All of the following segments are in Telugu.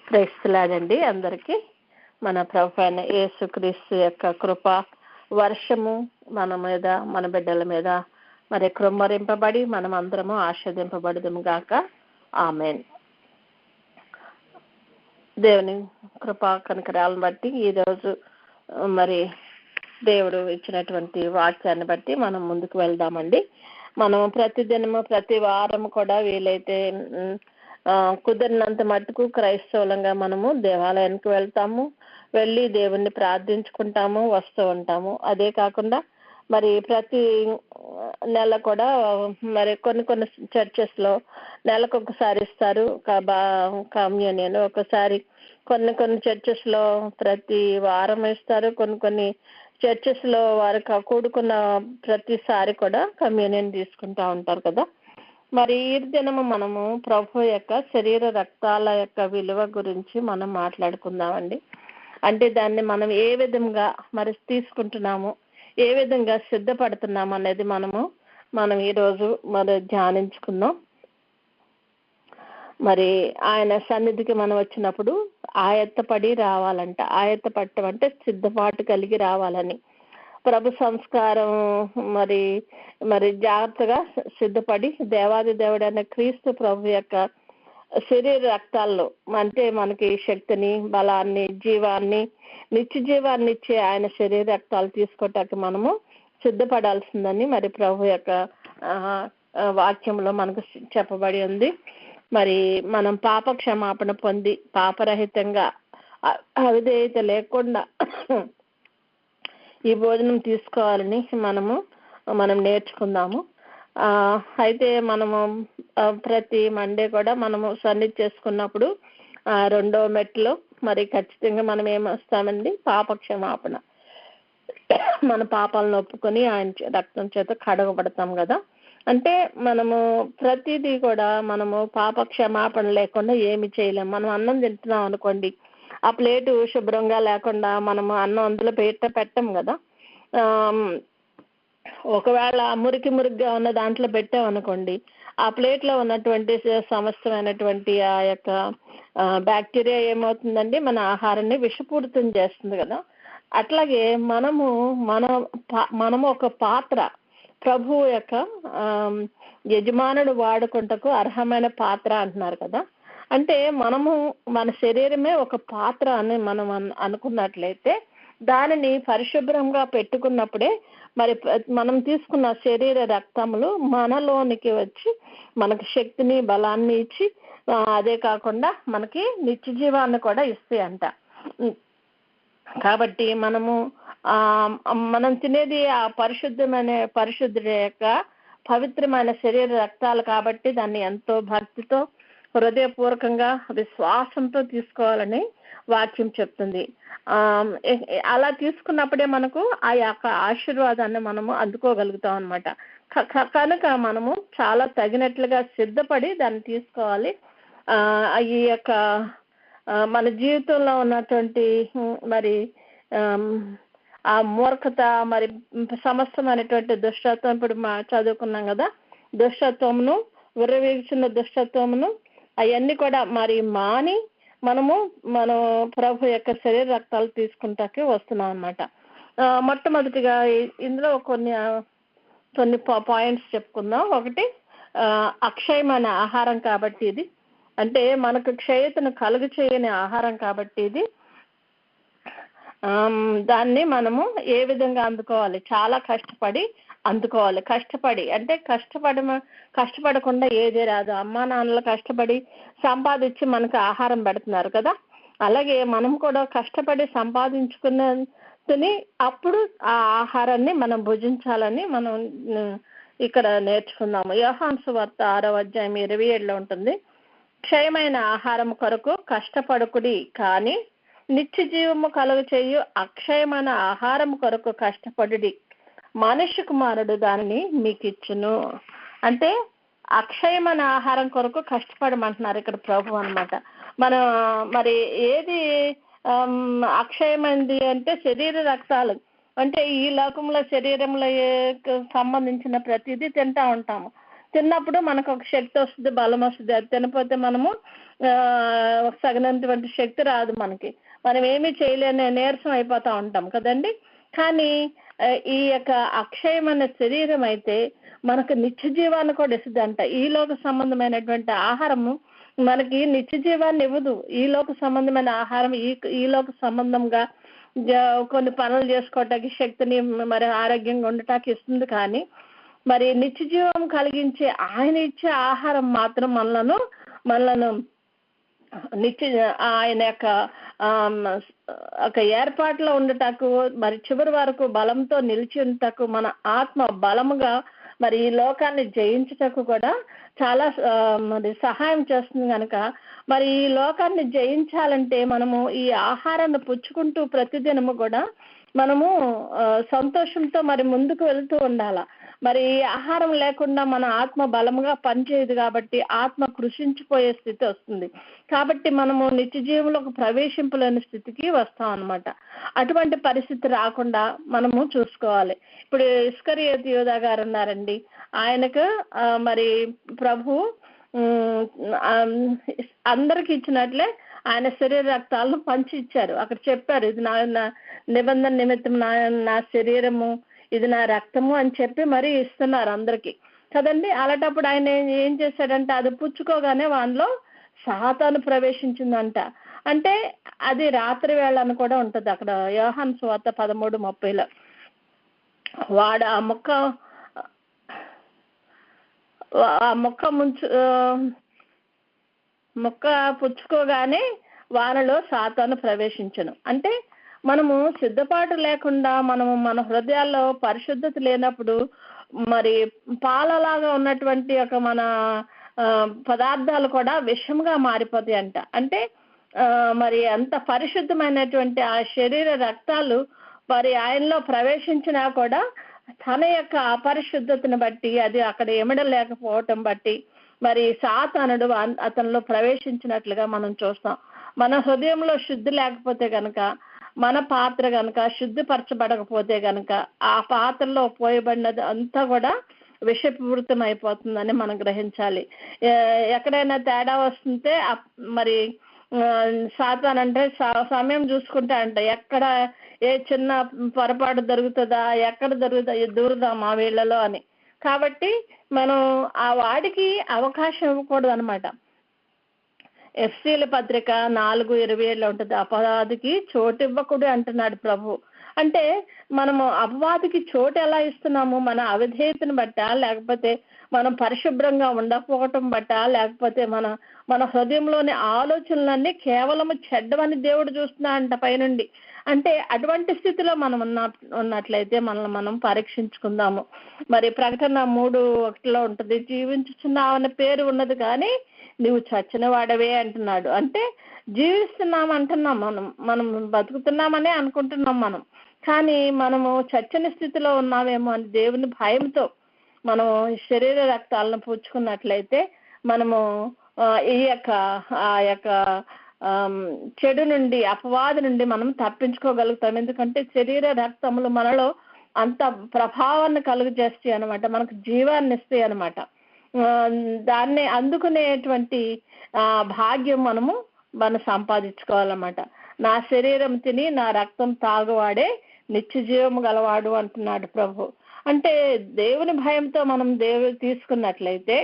క్రైస్తలాడండి అందరికీ మన ప్రభు అయిన యేసుక్రీస్తు యొక్క కృప వర్షము మన మీద మన బిడ్డల మీద మరి కృమ్మరింపబడి మనం అందరము ఆశీర్వదింపబడదుము గాక. ఆమేన్. దేవుని కృపా కనికరాలను బట్టి ఈరోజు మరి దేవుడు ఇచ్చినటువంటి వాక్యాన్ని బట్టి మనం ముందుకు వెళ్దామండి. మనం ప్రతిదినము ప్రతి వారము కూడా వీలైతే కుదిరినంత మట్టుకు క్రైస్తవులంగా మనము దేవాలయానికి వెళ్తాము, వెళ్ళి దేవుణ్ణి ప్రార్థించుకుంటాము, వస్తూ ఉంటాము. అదే కాకుండా మరి ప్రతి నెల కూడా మరి కొన్ని చర్చెస్లో నెలకు ఒకసారి ఇస్తారు కమ్యూనియన్, ఒకసారి కొన్ని చర్చెస్లో ప్రతి వారం ఇస్తారు, కొన్ని చర్చెస్లో వారు కూడుకున్న ప్రతిసారి కూడా కమ్యూనియన్ తీసుకుంటా ఉంటారు కదా. మరి ఈ దినము మనము ప్రభు యొక్క శరీర రక్తాల యొక్క విలువ గురించి మనం మాట్లాడుకుందామండి. అంటే దాన్ని మనం ఏ విధంగా మరి తీసుకుంటున్నాము, ఏ విధంగా సిద్ధపడుతున్నాము అనేది మనం ఈరోజు మరి ధ్యానించుకుందాం. మరి ఆయన సన్నిధికి మనం వచ్చినప్పుడు ఆయత్తపడి రావాలంట. ఆయత్తపడటం అంటే సిద్ధపాటు కలిగి రావాలని. ప్రభు సంస్కారం మరి జాగ్రత్తగా సిద్ధపడి దేవాది దేవుడైన క్రీస్తు ప్రభు యొక్క శరీర రక్తాల్లో అంటే మనకి శక్తిని, బలాన్ని, జీవాన్ని, నిత్య జీవాన్ని ఇచ్చే ఆయన శరీర రక్తాలు తీసుకోవటానికి మనము సిద్ధపడాల్సిందని మరి ప్రభు యొక్క వాక్యంలో మనకు చెప్పబడి ఉంది. మరి మనం పాప క్షమాపణ పొంది పాపరహితంగా అవిధేయత లేకుండా ఈ భోజనం తీసుకోవాలని మనం నేర్చుకుందాము. అయితే మనము ప్రతి మండే కూడా మనము సన్నిధి చేసుకున్నప్పుడు రెండో మెట్లో మరి ఖచ్చితంగా మనం ఏమొస్తామండి, పాప క్షమాపణ. మన పాపాలను ఒప్పుకొని ఆయన రక్తం చేత కడగబడతాం కదా. అంటే మనము ప్రతిదీ కూడా మనము పాప క్షమాపణ లేకుండా ఏమి చేయలేము. మనం అన్నం తింటున్నాం అనుకోండి, ఆ ప్లేటు శుభ్రంగా లేకుండా మనము అన్నం అందులో పెట్టం కదా. ఒకవేళ మురికిగా ఉన్న దాంట్లో పెట్టామనుకోండి, ఆ ప్లేట్లో ఉన్నటువంటి సమస్తమైనటువంటి ఆ యొక్క బ్యాక్టీరియా ఏమవుతుందండి, మన ఆహారాన్ని విషపూరితం చేస్తుంది కదా. అట్లాగే మనము ఒక పాత్ర, ప్రభువు యొక్క యజమానుడు వాడుకుంటకు అర్హమైన పాత్ర అంటున్నారు కదా. అంటే మన శరీరమే ఒక పాత్ర అని మనం అనుకున్నట్లయితే దానిని పరిశుభ్రంగా పెట్టుకున్నప్పుడే మరి మనం తీసుకున్న శరీర రక్తములు మనలోనికి వచ్చి మనకి శక్తిని, బలాన్ని ఇచ్చి అదే కాకుండా మనకి నిత్య జీవాన్ని కూడా ఇస్తాయి అంట. కాబట్టి మనం తినేది ఆ పరిశుద్ధుడి యొక్క పవిత్రమైన శరీర రక్తాలు కాబట్టి దాన్ని ఎంతో భక్తితో, హృదయపూర్వకంగా, విశ్వాసంతో తీసుకోవాలని వాక్యం చెప్తుంది. అలా తీసుకున్నప్పుడే మనకు ఆ యొక్క ఆశీర్వాదాన్ని మనము అందుకోగలుగుతాం అనమాట. కనుక మనము చాలా తగినట్లుగా సిద్ధపడి దాన్ని తీసుకోవాలి. ఈ యొక్క మన జీవితంలో ఉన్నటువంటి మరి ఆ మూర్ఖత, మరి సమస్తమైనటువంటి దుష్టత్వం, ఇప్పుడు చదువుకున్నాం కదా, దుష్టత్వమును, విర్రవీగుచున్న దుష్టత్వమును అవన్నీ కూడా మరి మాని మనం ప్రభు యొక్క శరీర రక్తాలు తీసుకుంటాకి వస్తున్నాం అన్నమాట. మొట్టమొదటిగా ఇందులో కొన్ని పాయింట్స్ చెప్పుకుందాం. ఒకటి, అక్షయమైన ఆహారం కాబట్టి ఇది, అంటే మనకు క్షయతను కలుగు చేయని ఆహారం కాబట్టి ఇది. దాన్ని మనము ఏ విధంగా అందుకోవాలి, చాలా కష్టపడి అందుకోవాలి. అంటే కష్టపడకుండా ఏదే రాదు. అమ్మా నాన్నలు కష్టపడి సంపాదించి మనకు ఆహారం పెడుతున్నారు కదా, అలాగే మనం కూడా కష్టపడి సంపాదించుకున్నది అప్పుడు ఆ ఆహారాన్ని మనం భుజించాలని మనం ఇక్కడ నేర్చుకుందాము. యోహాను సువార్త 6వ అధ్యాయం 27లో ఉంటుంది, క్షయమైన ఆహారం కొరకు కష్టపడుకుడి, కానీ నిత్య జీవము కలుగు చేయు అక్షయమైన ఆహారం కొరకు కష్టపడుడి, మనుష్య కుమారుడు దానిని మీకు ఇచ్చును. అంటే అక్షయమైన ఆహారం కొరకు కష్టపడమంటున్నారు ఇక్కడ ప్రభు అన్నమాట. మరి ఏది అక్షయమైనది అంటే శరీర రక్తాలు. అంటే ఈ లోకంలో శరీరంలో సంబంధించిన ప్రతిదీ తింటా ఉంటాము, తిన్నప్పుడు మనకు ఒక శక్తి వస్తుంది, బలం వస్తుంది. అది తినపోతే మనము సగినంటువంటి శక్తి రాదు మనకి, మనం ఏమీ చేయలేని నీరసం అయిపోతా ఉంటాం కదండి. కానీ ఈ యొక్క అక్షయమైన శరీరం అయితే మనకు నిత్య జీవాన్ని కూడా ఇస్తుందంట. ఈ లోక సంబంధమైనటువంటి ఆహారము మనకి నిత్య జీవాన్ని ఇవ్వదు. ఈ లోక సంబంధమైన ఆహారం ఈ లోక సంబంధంగా కొన్ని పనులు చేసుకోవటానికి శక్తిని, మరి ఆరోగ్యంగా ఉండటానికి ఇస్తుంది. కానీ మరి నిత్య జీవం కలిగించే ఆయన ఇచ్చే ఆహారం మాత్రం మనలను ఆయన యొక్క ఒక ఏర్పాటులో ఉండటకు, మరి చివరి వరకు బలంతో నిలిచి ఉండటకు, మన ఆత్మ బలముగా మరి ఈ లోకాన్ని జయించటకు కూడా చాలా మరి సహాయం చేస్తుంది. కనుక మరి ఈ లోకాన్ని జయించాలంటే మనము ఈ ఆహారాన్ని పుచ్చుకుంటూ ప్రతిదినము కూడా మనము సంతోషంతో మరి ముందుకు వెళ్తూ ఉండాల. మరి ఈ ఆహారం లేకుండా మన ఆత్మ బలముగా పనిచేయదు కాబట్టి ఆత్మ కృషించిపోయే స్థితి వస్తుంది. కాబట్టి మనము నిత్య జీవంలోకి ప్రవేశింపలేని స్థితికి వస్తాం అన్నమాట. అటువంటి పరిస్థితి రాకుండా మనము చూసుకోవాలి. ఇప్పుడు ఇస్కరియోతు యూదా గారు ఉన్నారండి, ఆయనకు మరి ప్రభు అందరికి ఇచ్చినట్లే ఆయన శరీర రక్తాలను పంచి ఇచ్చారు. అక్కడ చెప్పారు, ఇది నా నిబంధన నిమిత్తం నా శరీరము, ఇది నా రక్తము అని చెప్పి మరీ ఇస్తున్నారు అందరికి కదండి. అలాంటప్పుడు ఆయన ఏం చేశాడంటే అది పుచ్చుకోగానే వానిలో సాతాను ప్రవేశించిందంట. అంటే అది రాత్రి వేళ అని కూడా ఉంటది అక్కడ యోహాను సువార్త 13:30. వాడు ఆ మొక్క పుచ్చుకోగానే వానలో సాతాను ప్రవేశించను. అంటే మనము సిద్ధపాటు లేకుండా మన హృదయాల్లో పరిశుద్ధత లేనప్పుడు మరి పాలలాగా ఉన్నటువంటి ఒక మన పదార్థాలు కూడా విషంగా మారిపోతాయి అంట. అంటే మరి అంత పరిశుద్ధమైనటువంటి ఆ శరీర రక్తాలు మరి ఆయనలో ప్రవేశించినా కూడా తన యొక్క అపరిశుద్ధతను బట్టి, అది అక్కడ ఎమడలేకపోవటం బట్టి మరి సాతానుడు అతనిలో ప్రవేశించినట్లుగా మనం చూస్తాం. మన హృదయంలో శుద్ధి లేకపోతే గనక, మన పాత్ర గనక శుద్ధిపరచబడకపోతే గనక ఆ పాత్రలో పోయబడినది అంతా కూడా విషపూరితం అయిపోతుందని మనం గ్రహించాలి. ఎక్కడైనా తేడా వస్తుంటే మరి సాతాను అంటే సమయం చూసుకుంటా అంట, ఎక్కడ ఏ చిన్న పొరపాటు దొరుకుతుందా, ఎక్కడ దూరుదాం ఆ వీళ్ళలో అని. కాబట్టి మనం ఆ వాడికి అవకాశం ఇవ్వకూడదు అనమాట. ఎఫ్సీల పత్రిక 4:27 ఉంటుంది, అపవాదికి చోటు ఇవ్వకూడదు అంటున్నాడు ప్రభు. అంటే మనము అపవాదికి చోటు ఎలా ఇస్తున్నాము? మన అవిధేయతను బట్టా, లేకపోతే మనం పరిశుభ్రంగా ఉండకపోవటం బట్టా, లేకపోతే మన హృదయంలోని ఆలోచనలన్నీ కేవలం చెడ్డవని దేవుడు చూస్తున్నాడంట పైనుండి. అంటే అటువంటి స్థితిలో మనం ఉన్నట్లయితే మనల్ని మనం పరీక్షించుకుందాము. మరి ప్రకటన 3:1 ఉంటుంది, జీవించుచున్నావన్న పేరు ఉన్నది కానీ నువ్వు చచ్చిన వాడవే అంటున్నాడు. అంటే జీవిస్తున్నాం అంటున్నాం, మనం బతుకుతున్నామనే అనుకుంటున్నాం మనం, కానీ మనము చచ్చని స్థితిలో ఉన్నామేమో అని దేవుని భయంతో మనం శరీర రక్తాలను పుచ్చుకున్నట్లయితే మనము ఆ యొక్క చెడు నుండి, అపవాది నుండి మనం తప్పించుకోగలుగుతాం. ఎందుకంటే శరీర రక్తములు మనలో అంత ప్రభావాన్ని కలుగజేస్తాయి అనమాట, మనకు జీవాన్ని ఇస్తాయి అనమాట. దాన్ని అందుకునేటువంటి భాగ్యం మనం సంపాదించుకోవాలన్నమాట. నా శరీరం తిని నా రక్తం తాగువాడే నిత్య జీవము గలవాడు అంటున్నాడు ప్రభు. అంటే దేవుని భయంతో మనం దేవుడు తీసుకున్నట్లయితే,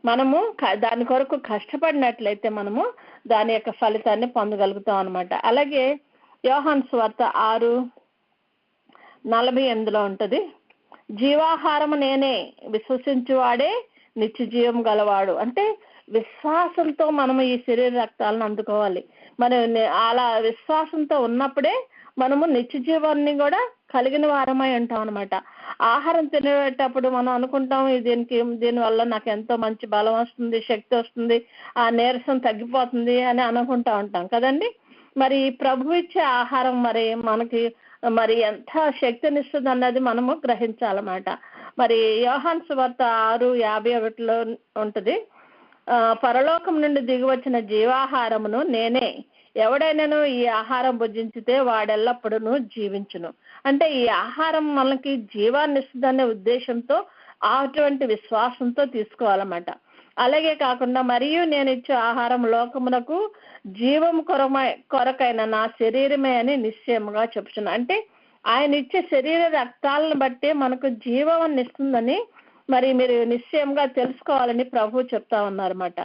మనము దాని కొరకు కష్టపడినట్లయితే మనము దాని యొక్క ఫలితాన్ని పొందగలుగుతాం అనమాట. అలాగే యోహాను సువార్త 6:48 ఉంటది, జీవాహారము నేనే, విశ్వసించువాడే నిత్య జీవం గలవాడు. అంటే విశ్వాసంతో మనము ఈ శరీర రక్తాలను అందుకోవాలి. మనం అలా విశ్వాసంతో ఉన్నప్పుడే మనము నిత్య జీవాన్ని కూడా కలిగిన వారమై ఉంటాం అనమాట. ఆహారం తినేటప్పుడు మనం అనుకుంటాం, దీనివల్ల నాకు ఎంతో మంచి బలం వస్తుంది, శక్తి వస్తుంది, ఆ నీరసం తగ్గిపోతుంది అని అనుకుంటా ఉంటాం కదండి. మరి ప్రభు ఇచ్చే ఆహారం మరి మనకి మరి ఎంత శక్తినిస్తుంది అన్నది మనము గ్రహించాలన్నమాట. మరి యోహాను సువార్త 6:51 ఉంటది, పరలోకం నుండి దిగి వచ్చిన జీవాహారమును నేనే, ఎవడైనాను ఈ ఆహారం భుజించితే వాడెల్లప్పుడూ జీవించును. అంటే ఈ ఆహారం మనకి జీవాన్ని ఇస్తుందనే ఉద్దేశంతో అటువంటి విశ్వాసంతో తీసుకోవాలన్నమాట. అలాగే కాకుండా మరియు నేను ఇచ్చే ఆహారం లోకమునకు జీవం కొరకైన నా శరీరమే అని నిశ్చయముగా చెప్తున్నాను. అంటే ఆయన ఇచ్చే శరీర రక్తాలను బట్టి మనకు జీవం ఇస్తుందని మరి మీరు నిశ్చయంగా తెలుసుకోవాలని ప్రభు చెప్తా ఉన్నారన్నమాట.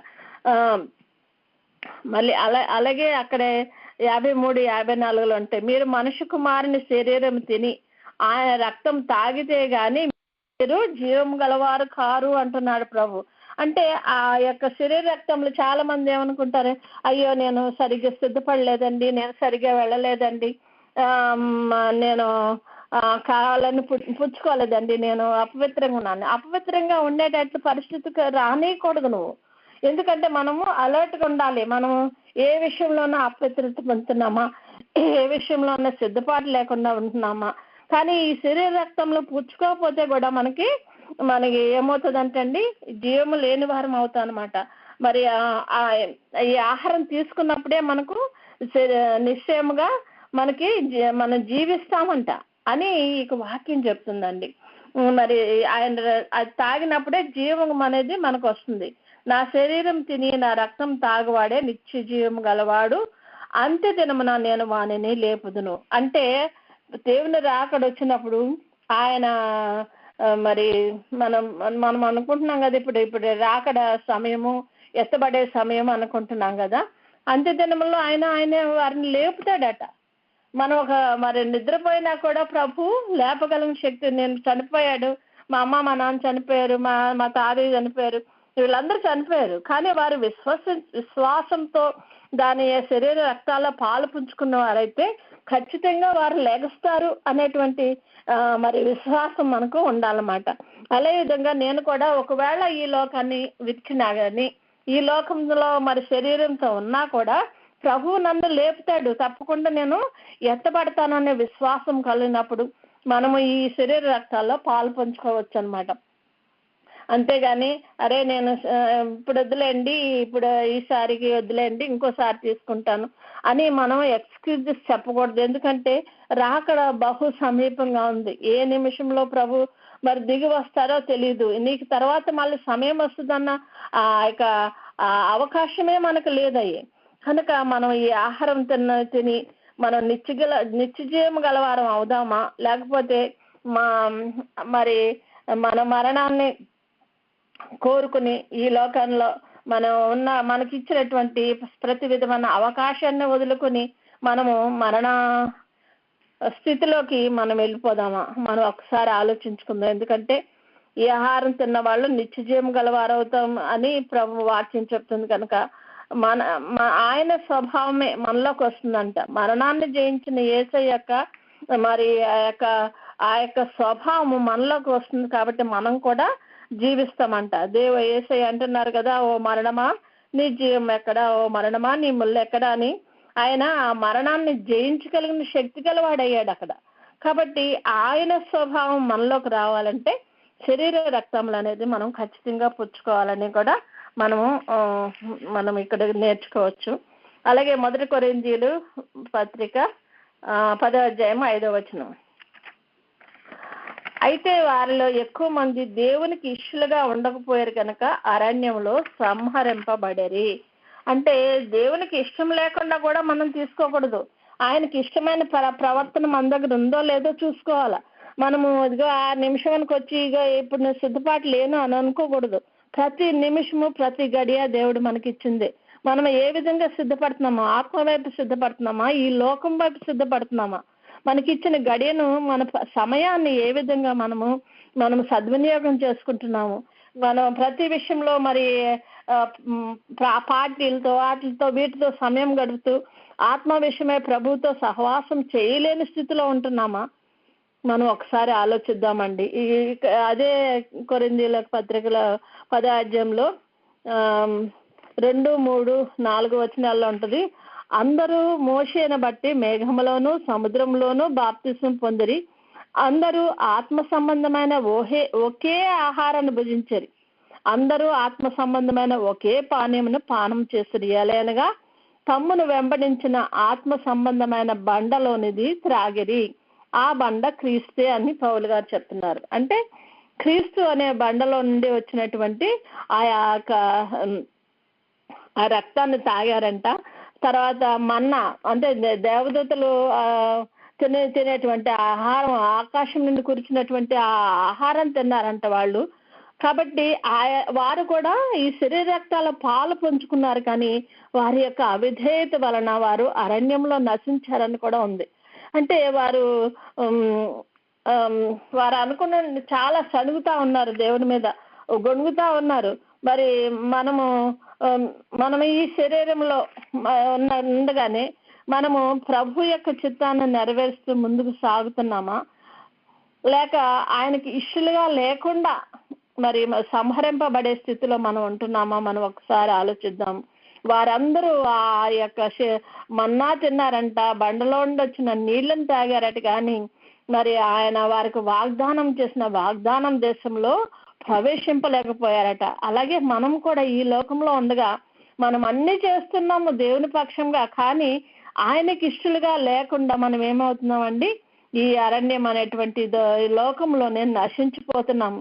మళ్ళీ అలాగే అక్కడే 53, 54లో ఉంటాయి, మీరు మనుష్య కుమారుని శరీరం తిని ఆయన రక్తం తాగితే గాని మీరు జీవం గలవారు కారు అంటున్నాడు ప్రభు. అంటే ఆ యొక్క శరీర రక్తంలో చాలా మంది ఏమనుకుంటారు, అయ్యో నేను సరిగ్గా సిద్ధపడలేదండి, నేను సరిగ్గా వెళ్ళలేదండి, నేను కావాలని పుచ్చుకోలేదండి, నేను అపవిత్రంగా ఉన్నాను. అపవిత్రంగా ఉండేటట్లు పరిస్థితికి రానియకూడదు నువ్వు. ఎందుకంటే మనము అలర్ట్గా ఉండాలి. మనము ఏ విషయంలోనూ అపవిత్రత పొందుతున్నామా, ఏ విషయంలోనూ సిద్ధపాటు లేకుండా ఉంటున్నామా. కానీ ఈ శరీర రక్తంలో పుచ్చుకోకపోతే కూడా మనకి ఏమవుతుందంటే అండి, జీవము లేని వారం అవుతాం అనమాట. మరి ఈ ఆహారం తీసుకున్నప్పుడే మనకు నిశ్చయముగా మనం జీవిస్తామంట అని ఇక వాక్యం చెప్తుందండి. మరి ఆయన అది తాగినప్పుడే జీవం అనేది మనకు వస్తుంది. నా శరీరం తిని నా రక్తం తాగువాడే నిత్య జీవం గలవాడు, అంత్య దినమున నేను వానిని లేపుదును. అంటే దేవుని రాకడ వచ్చినప్పుడు ఆయన మరి మనం అనుకుంటున్నాం కదా, ఇప్పుడు రాకడ సమయము, ఎత్తబడే సమయం అనుకుంటున్నాం కదా. అంత్య దినములో ఆయన వారిని లేపుతాడట. మనం మరి నిద్రపోయినా కూడా ప్రభు లేపగలం శక్తి. నేను చనిపోయాడు, మా అమ్మ మా నాన్న చనిపోయారు, మా తాతయ్య చనిపోయారు, వీళ్ళందరూ చనిపోయారు, కానీ వారు విశ్వాసంతో దాని శరీర రక్తాల్లో పాలు పుంజుకున్న వారైతే ఖచ్చితంగా వారు లెగస్తారు అనేటువంటి మరి విశ్వాసం మనకు ఉండాలన్నమాట. అదే విధంగా నేను కూడా ఒకవేళ ఈ లోకాన్ని విడిచినా కానీ, ఈ లోకంలో మరి శరీరంతో ఉన్నా కూడా ప్రభు నన్ను లేపుతాడు, తప్పకుండా నేను ఎత్తబడతాననే విశ్వాసం కలిగినప్పుడు మనము ఈ శరీర రక్తాల్లో పాలు పంచుకోవచ్చు అనమాట. అంతేగాని అరే నేను ఇప్పుడు వద్దులేండి, ఇప్పుడు ఈసారికి వద్దులేండి, ఇంకోసారి తీసుకుంటాను అని మనం ఎక్స్క్యూజెస్ చెప్పకూడదు. ఎందుకంటే రాకడ బహు సమీపంగా ఉంది. ఏ నిమిషంలో ప్రభు మరి దిగి వస్తారో తెలియదు. నీకు తర్వాత మళ్ళీ సమయం వస్తుందన్న అవకాశమే మనకు లేదయ్యే. కనుక మనం ఈ ఆహారం తిని మనం నిత్యజీవం గలవారం అవుదామా, లేకపోతే మరి మన మరణాన్ని కోరుకుని ఈ లోకంలో మనకి ఇచ్చినటువంటి ప్రతి విధమైన అవకాశాన్ని వదులుకుని మనము మరణ స్థితిలోకి మనం వెళ్ళిపోదామా, మనం ఒకసారి ఆలోచించుకుందాం. ఎందుకంటే ఈ ఆహారం తిన్న వాళ్ళు నిత్యజీవం గలవారవుతాం అని ప్రభు వాక్యం చెప్తుంది. కనుక ఆయన స్వభావమే మనలోకి వస్తుందంట. మరణాన్ని జయించిన యేసయ్య యొక్క మరి ఆ యొక్క స్వభావము మనలోకి వస్తుంది. కాబట్టి మనం కూడా జీవిస్తామంట. యేసయ్య అంటున్నారు కదా, ఓ మరణమా నీ జీవం ఎక్కడా, ఓ మరణమా నీ ముళ్ళు ఎక్కడా అని. ఆయన ఆ మరణాన్ని జయించగలిగిన శక్తి గలవాడయ్యాడు అక్కడ. కాబట్టి ఆయన స్వభావం మనలోకి రావాలంటే శరీర రక్తములు అనేది మనం ఖచ్చితంగా పుచ్చుకోవాలని కూడా మనం ఇక్కడ నేర్చుకోవచ్చు. అలాగే 1 కొరింథీయులు పత్రిక 10వ అధ్యాయం 5వ వచనం, అయితే వారిలో ఎక్కువ మంది దేవునికి ఇష్టలుగా ఉండకపోయారు కనుక అరణ్యంలో సంహరింపబడరి. అంటే దేవునికి ఇష్టం లేకుండా కూడా మనం తీసుకోకూడదు. ఆయనకి ఇష్టమైన ప్రవర్తన మన దగ్గర ఉందో లేదో చూసుకోవాలా. మనము ఇదిగో ఆ నిమిషానికి వచ్చి ఇగో ఇప్పుడు నేను సిద్ధపాటు లేను అని అనుకోకూడదు. ప్రతి నిమిషము ప్రతి గడియ దేవుడు మనకిచ్చింది. మనం ఏ విధంగా సిద్ధపడుతున్నామా, ఆత్మ వైపు సిద్ధపడుతున్నామా, ఈ లోకం వైపు సిద్ధపడుతున్నామా, మనకిచ్చిన గడియను మన సమయాన్ని ఏ విధంగా మనం సద్వినియోగం చేసుకుంటున్నాము. మనం ప్రతి విషయంలో మరి పార్టీలతో వాటితో వీటితో సమయం గడుపుతూ ఆత్మ విషయమై ప్రభువుతో సహవాసం చేయలేని స్థితిలో ఉంటున్నామా, మనం ఒకసారి ఆలోచిద్దామండి. అదే కొరింథీయుల పత్రికల 10వ అధ్యాయంలో 2, 3, 4 వచనాల్లో ఉంటుంది. అందరూ మోషేను బట్టి మేఘములోను సముద్రంలోనూ బాప్తిస్మం పొందిరి, అందరూ ఆత్మ సంబంధమైన ఒకే ఆహారాన్ని భుజించరి, అందరూ ఆత్మ సంబంధమైన ఒకే పానీయమును పానం చేసిరి, ఎలయనగా తమ్మును వెంబడించిన ఆత్మ సంబంధమైన బండలోనిది త్రాగిరి, ఆ బండ క్రీస్తే అని పౌలు గారు చెప్తున్నారు. అంటే క్రీస్తు అనే బండలో నుండి వచ్చినటువంటి ఆ రక్తాన్ని తాగారంట. తర్వాత మన్నా అంటే దేవదూతలు తినేటువంటి ఆహారం, ఆకాశం నుండి కురిచినటువంటి ఆ ఆహారం తిన్నారంట వాళ్ళు. కాబట్టి వారు కూడా ఈ శరీర రక్తాల పాలు పంచుకున్నారు, కానీ వారి యొక్క అవిధేయత వలన వారు అరణ్యంలో నశించారని కూడా ఉంది. అంటే వారు అనుకున్న చాలా సణుగుతా ఉన్నారు, దేవుని మీద గొణుగుతా ఉన్నారు. మరి మనం ఈ శరీరంలో ఉండగానే మనము ప్రభు యొక్క చిత్తాన్ని నెరవేరుస్తూ ముందుకు సాగుతున్నామా, లేక ఆయనకి ఇష్టలుగా లేకుండా మరి సంహరింపబడే స్థితిలో మనం ఉంటున్నామా? మనం ఒకసారి ఆలోచిద్దాం. వారందరూ ఆ యొక్క మన్నా తిన్నారంట, బండలో నుండి వచ్చిన నీళ్లను తాగారట, కానీ మరి ఆయన వారికి వాగ్దానం చేసిన వాగ్దానం దేశంలో ప్రవేశింపలేకపోయారట. అలాగే మనం కూడా ఈ లోకంలో ఉండగా మనం అన్ని చేస్తున్నాము దేవుని పక్షంగా, కానీ ఆయనకి ఇష్టలుగా లేకుండా మనం ఏమవుతున్నామండి? ఈ అరణ్యం అనేటువంటి లోకంలోనే నశించిపోతున్నాము.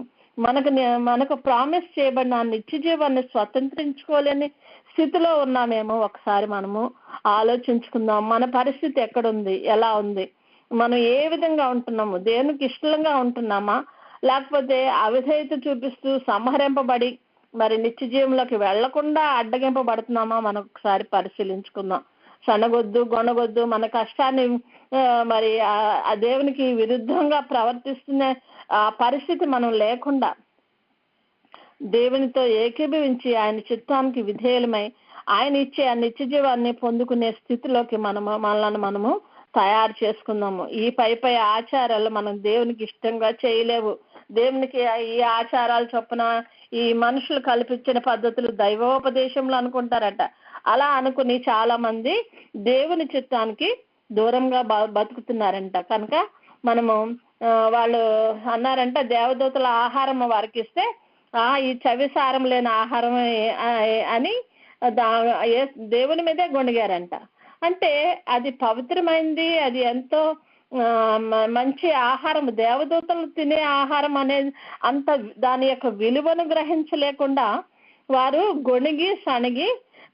మనకు ప్రామిస్ చేయబడిన నిత్య జీవాన్ని స్వతంత్రించుకోలేని స్థితిలో ఉన్నామేమో ఒకసారి మనము ఆలోచించుకుందాం. మన పరిస్థితి ఎక్కడుంది, ఎలా ఉంది, మనం ఏ విధంగా ఉంటున్నాము? దేవునికి ఇష్టంగా ఉంటున్నామా, లేకపోతే అవిధేయత చూపిస్తూ సంహరింపబడి మరి నిత్య జీవంలోకి వెళ్లకుండా అడ్డగింపబడుతున్నామా? మనం ఒకసారి పరిశీలించుకుందాం. సనగొద్దు, గొనగొద్దు, మన కష్టాన్ని మరి ఆ దేవునికి విరుద్ధంగా ప్రవర్తిస్తున్న ఆ పరిస్థితి మనం లేకుండా దేవునితో ఏకీభవించి ఆయన చిత్తానికి విధేయులమై ఆయన ఇచ్చే ఆ నిత్య జీవాన్ని పొందుకునే స్థితిలోకి మనము తయారు చేసుకుందాము. ఈ పై ఆచారాలు మనం దేవునికి ఇష్టంగా చేయలేవు. దేవునికి ఈ ఆచారాలు చొప్పున ఈ మనుషులు కల్పించిన పద్ధతులు దైవోపదేశంలో అనుకుంటారట. అలా అనుకుని చాలా మంది దేవుని చిత్తానికి దూరంగా బతుకుతున్నారంట. కనుక మనము వాళ్ళు అన్నారంట, దేవదూతల ఆహారం వారికి ఇస్తే ఈ చవిసారం లేని ఆహారం అని దేవుని మీదే గొణిగారంట. అంటే అది పవిత్రమైంది, అది ఎంతో మంచి ఆహారం, దేవదూతలు తినే ఆహారం అనేది అంత దాని యొక్క విలువను గ్రహించలేకుండా వారు గొణిగి సణిగి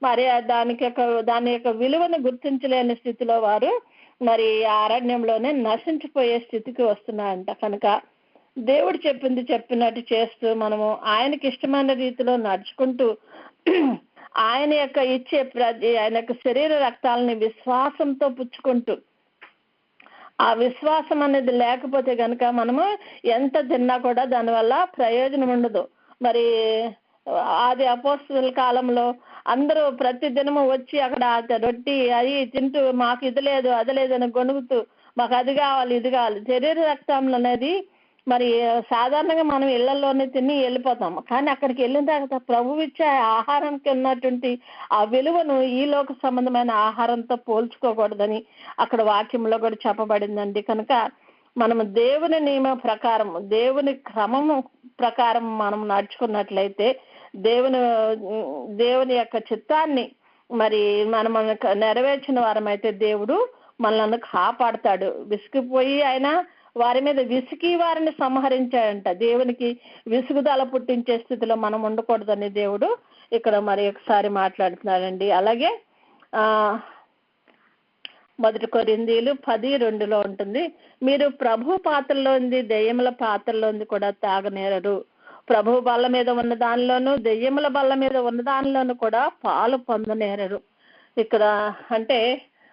మరి దాని యొక్క విలువను గుర్తించలేని స్థితిలో వారు మరి అరణ్యంలోనే నశించిపోయే స్థితికి వస్తున్నారంట. కనుక దేవుడు చెప్పినట్టు చేస్తూ మనము ఆయనకి ఇష్టమైన రీతిలో నడుచుకుంటూ ఆయన యొక్క ఆయన యొక్క శరీర రక్తాలని విశ్వాసంతో పుచ్చుకుంటూ, ఆ విశ్వాసం అనేది లేకపోతే కనుక మనము ఎంత తిన్నా కూడా దానివల్ల ప్రయోజనం ఉండదు. మరి ఆది అపోస్తలుల కాలంలో అందరూ ప్రతి దినము వచ్చి అక్కడ రొట్టి అది తింటూ మాకు ఇది లేదు అది లేదని గొణుగుతూ మాకు అది కావాలి ఇది కావాలి. శరీర రక్తం అనేది మరి సాధారణంగా మనం ఇళ్లలోనే తిని వెళ్ళిపోతాము, కానీ అక్కడికి వెళ్ళిన తర్వాత ప్రభువు ఇచ్చే ఆహారానికి ఉన్నటువంటి ఆ విలువను ఈ లోక సంబంధమైన ఆహారంతో పోల్చుకోకూడదని అక్కడ వాక్యంలో కూడా చెప్పబడిందండి. కనుక మనము దేవుని నియమ ప్రకారం, దేవుని క్రమము ప్రకారం మనం నడుచుకున్నట్లయితే దేవుని యొక్క చిత్తాన్ని మరి మనం నెరవేర్చిన వారమైతే దేవుడు మనల్ని కాపాడుతాడు. విసిగిపోయి ఆయన వారి మీద విసిగి వారిని సంహరించాడంట. దేవునికి విసుగుదల పుట్టించే స్థితిలో మనం ఉండకూడదని దేవుడు ఇక్కడ మరి ఒకసారి మాట్లాడుతున్నాడండి. అలాగే 1 కొరింథీయులు 10:2 ఉంటుంది, మీరు ప్రభు పాత్రలోంది దెయ్యముల పాత్రలోంది కూడా తాగనేరరు. ప్రభు బల్ల మీద ఉన్న దానిలోను దెయ్యముల బల్ల మీద ఉన్న దానిలోను కూడా పాలు పొందనేరరు. ఇక్కడ అంటే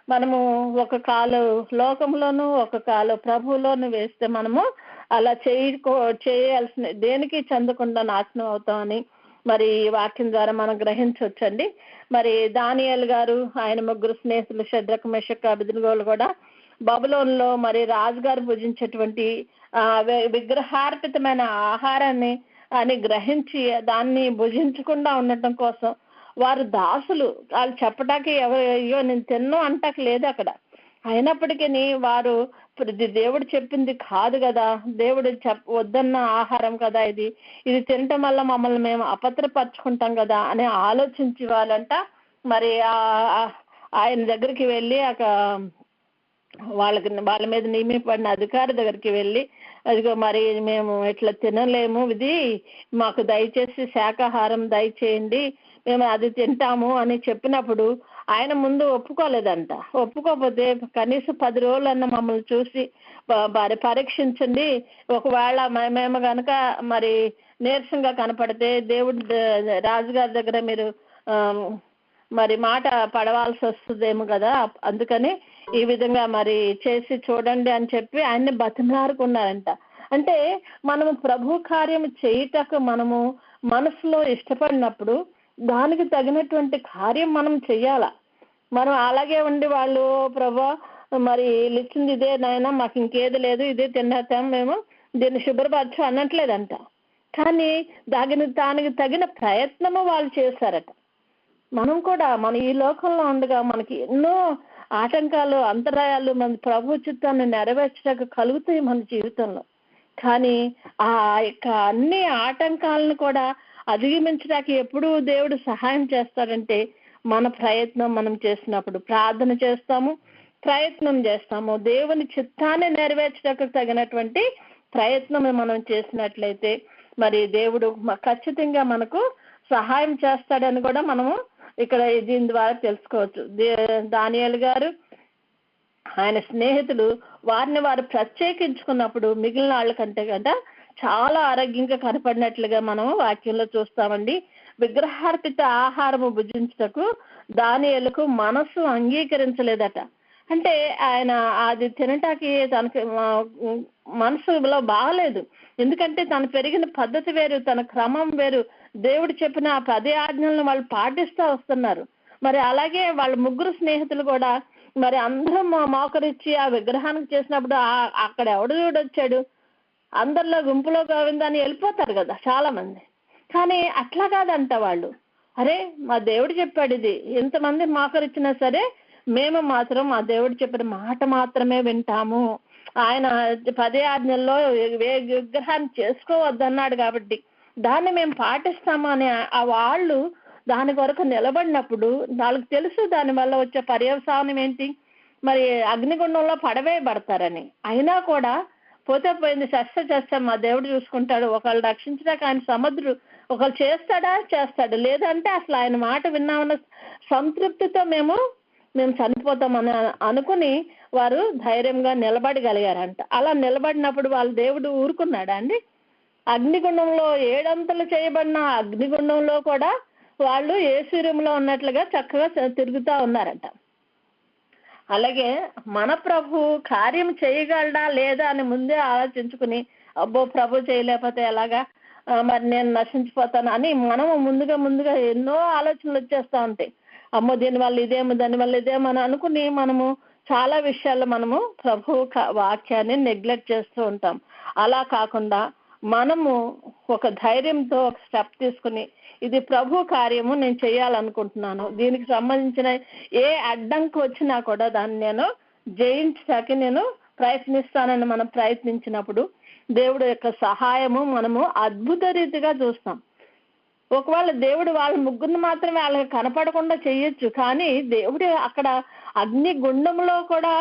మనము ఒక కాలు లోకంలోను ఒక కాలు ప్రభువులోను వేస్తే మనము అలా చేయాల్సిన దేనికి చెందకుండా నాశనం అవుతామని మరి ఈ వాక్యం ద్వారా మనం గ్రహించవచ్చండి. మరి దానియేలు గారు ఆయన ముగ్గురు స్నేహితులు షద్రకు మెషకు అబేద్నెగోలు కూడా బబులోనులో మరి రాజుగారు భుజించేటువంటి విగ్రహార్పితమైన ఆహారాన్ని అని గ్రహించి దాన్ని భుజించకుండా ఉండటం కోసం వారు దాసులు. వాళ్ళు చెప్పటానికి అయ్యో నేను తిన్ను అంటాక లేదు అక్కడ. అయినప్పటికీ వారు దేవుడు చెప్పింది కాదు కదా, దేవుడు వద్దన్న ఆహారం కదా ఇది తినటం వల్ల మమ్మల్ని మేము అపత్రపరుచుకుంటాం కదా అని ఆలోచించి వాళ్ళంట మరి ఆయన దగ్గరికి వెళ్ళి వాళ్ళ మీద నియమింపబడిన అధికారి దగ్గరికి వెళ్ళి, అదిగో మరి మేము ఇట్లా తినలేము, ఇది మాకు దయచేసి శాకాహారం దయచేయండి, మేము అది తింటాము అని చెప్పినప్పుడు ఆయన ముందు ఒప్పుకోలేదంట. ఒప్పుకోకపోతే కనీసం 10 రోజులన్నా మమ్మల్ని చూసి మరి పరీక్షించండి, ఒకవేళ మేము కనుక మరి నీరసంగా కనపడితే రాజుగారి దగ్గర మీరు మరి మాట పడవలసి వస్తుందేమో కదా, అందుకని ఈ విధంగా మరి చేసి చూడండి అని చెప్పి ఆయన్ని బతిమలాడుకున్నారంట. అంటే మనము ప్రభు కార్యం చేయుటకు మనము మనసులో ఇష్టపడినప్పుడు దానికి తగినటువంటి కార్యం మనం చెయ్యాల. మనం అలాగే ఉండి వాళ్ళు ప్రభా మరి ఇచ్చింది ఇదే నాయన, మాకు ఇంకేది లేదు, ఇదే తిన్నాం, మేము దీన్ని శుభ్రపరచు అనట్లేదంట. కానీ దానికి తగిన ప్రయత్నము వాళ్ళు చేశారట. మనం కూడా మన ఈ లోకంలో ఉండగా మనకి ఎన్నో ఆటంకాలు, అంతరాయాలు మన ప్రభు చిత్తాన్ని నెరవేర్చడానికి కలుగుతాయి మన జీవితంలో. కానీ ఆ యొక్క అన్ని ఆటంకాలను కూడా అధిగమించడానికి ఎప్పుడు దేవుడు సహాయం చేస్తాడంటే మన ప్రయత్నం మనం చేసినప్పుడు. ప్రార్థన చేస్తాము, ప్రయత్నం చేస్తాము, దేవుని చిత్తాన్ని నెరవేర్చడానికి తగినటువంటి ప్రయత్నం మనం చేసినట్లయితే మరి దేవుడు ఖచ్చితంగా మనకు సహాయం చేస్తాడని కూడా మనము ఇక్కడ దీని ద్వారా తెలుసుకోవచ్చు. దానియేలు గారు ఆయన స్నేహితులు వారిని వారు ప్రత్యేకించుకున్నప్పుడు మిగిలిన వాళ్ళకంటే కదా చాలా ఆరోగ్యంగా కనపడినట్లుగా మనం వాక్యంలో చూస్తామండి. విగ్రహార్పిత ఆహారము భుజించుటకు దానియేలుకు మనసు అంగీకరించలేదట. అంటే ఆయన అది తినటానికి తనకి మనసులో బాగలేదు. ఎందుకంటే తను పెరిగిన పద్ధతి వేరు, తన క్రమం వేరు. దేవుడు చెప్పిన 10 ఆజ్ఞలను వాళ్ళు పాటిస్తూ వస్తున్నారు. మరి అలాగే వాళ్ళ ముగ్గురు స్నేహితులు కూడా మరి అందరం మోకరిచ్చి ఆ విగ్రహానికి చేసినప్పుడు అక్కడ ఎవడు చూడొచ్చాడు, అందరిలో గుంపులో గోవిందాన్ని వెళ్ళిపోతారు కదా చాలా మంది. కానీ అట్లా కాదంట వాళ్ళు, అరే మా దేవుడు చెప్పాడు, ఇది ఎంతమంది మోకరిచ్చినా సరే మేము మాత్రం మా దేవుడు చెప్పిన మాట మాత్రమే వింటాము. ఆయన 10 ఆజ్ఞల్లో విగ్రహాన్ని చేసుకోవద్దన్నాడు కాబట్టి దాన్ని మేము పాటిస్తాము అని ఆ వాళ్ళు దాని కొరకు నిలబడినప్పుడు వాళ్ళకి తెలుసు దాని వల్ల వచ్చే పర్యవసానం ఏంటి, మరి అగ్నిగుండంలో పడవేయబడతారని. అయినా కూడా పోతే పోయింది, చేస్తా మా దేవుడు చూసుకుంటాడు, ఒకళ్ళు రక్షించడానికి ఆయన సముద్రుడు, ఒకళ్ళు చేస్తాడు, లేదంటే అసలు ఆయన మాట విన్నామన్న సంతృప్తితో మేము చనిపోతామని అనుకుని వారు ధైర్యంగా నిలబడగలిగారంట. అలా నిలబడినప్పుడు వాళ్ళ దేవుడు ఊరుకున్నాడా అండి? అగ్నిగుండంలో 7 అంతలు చేయబడిన అగ్నిగుండంలో కూడా వాళ్ళు యేసూర్యంలో ఉన్నట్లుగా చక్కగా తిరుగుతూ ఉన్నారంట. అలాగే మన ప్రభు కార్యం చేయగలడా లేదా అని ముందే ఆలోచించుకుని, అబ్బో ప్రభు చేయలేకపోతే ఎలాగా, మరి నేను నశించిపోతాను అని మనము ముందుగా ఎన్నో ఆలోచనలు వచ్చేస్తూ ఉంటాయి. అమ్మో దీనివల్ల ఇదేమో, దానివల్ల ఇదేమో అని అనుకుని మనము చాలా విషయాల్లో మనము ప్రభు వాక్యాన్ని నెగ్లెక్ట్ చేస్తూ ఉంటాం. అలా కాకుండా మనము ఒక ధైర్యంతో ఒక స్టెప్ తీసుకుని, ఇది ప్రభు కార్యము, నేను చేయాలనుకుంటున్నాను, దీనికి సంబంధించిన ఏ అడ్డంకి వచ్చినా కూడా దాన్ని నేను జయించడానికి నేను ప్రయత్నిస్తానని మనం ప్రయత్నించినప్పుడు దేవుడు యొక్క సహాయము మనము అద్భుత రీతిగా చూస్తాం. ఒకవేళ దేవుడు వాళ్ళ ముగ్గురిని మాత్రమే వాళ్ళకి కనపడకుండా చేయొచ్చు, కానీ దేవుడు అక్కడ అగ్ని గుండంలో కూడా